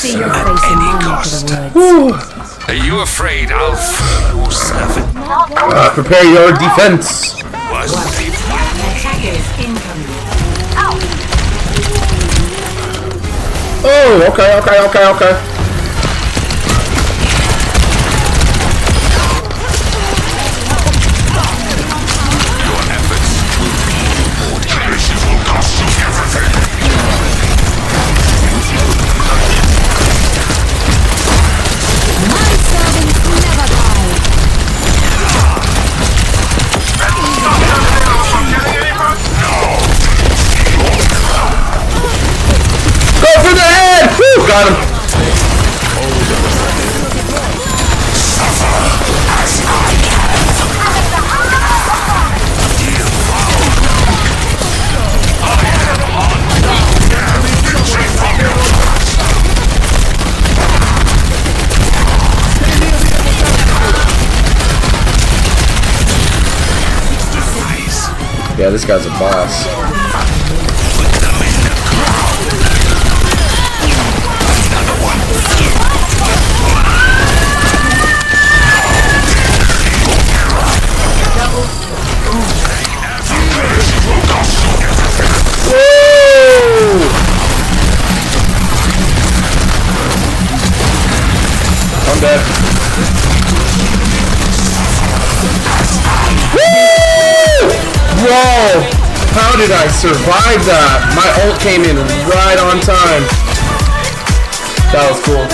peace See your at face in any my neck of cost. the woods. Are you afraid I'll fool your servant? Prepare your defense. Was it Attackers incoming. Oh, okay. your efforts will be rewarded? This will cost you everything. My servants never die. Go for the head! Woo, got him. Yeah, this guy's a boss. Woo! I'm dead. Woo! Whoa! How did I survive that? My ult came in right on time. That was cool.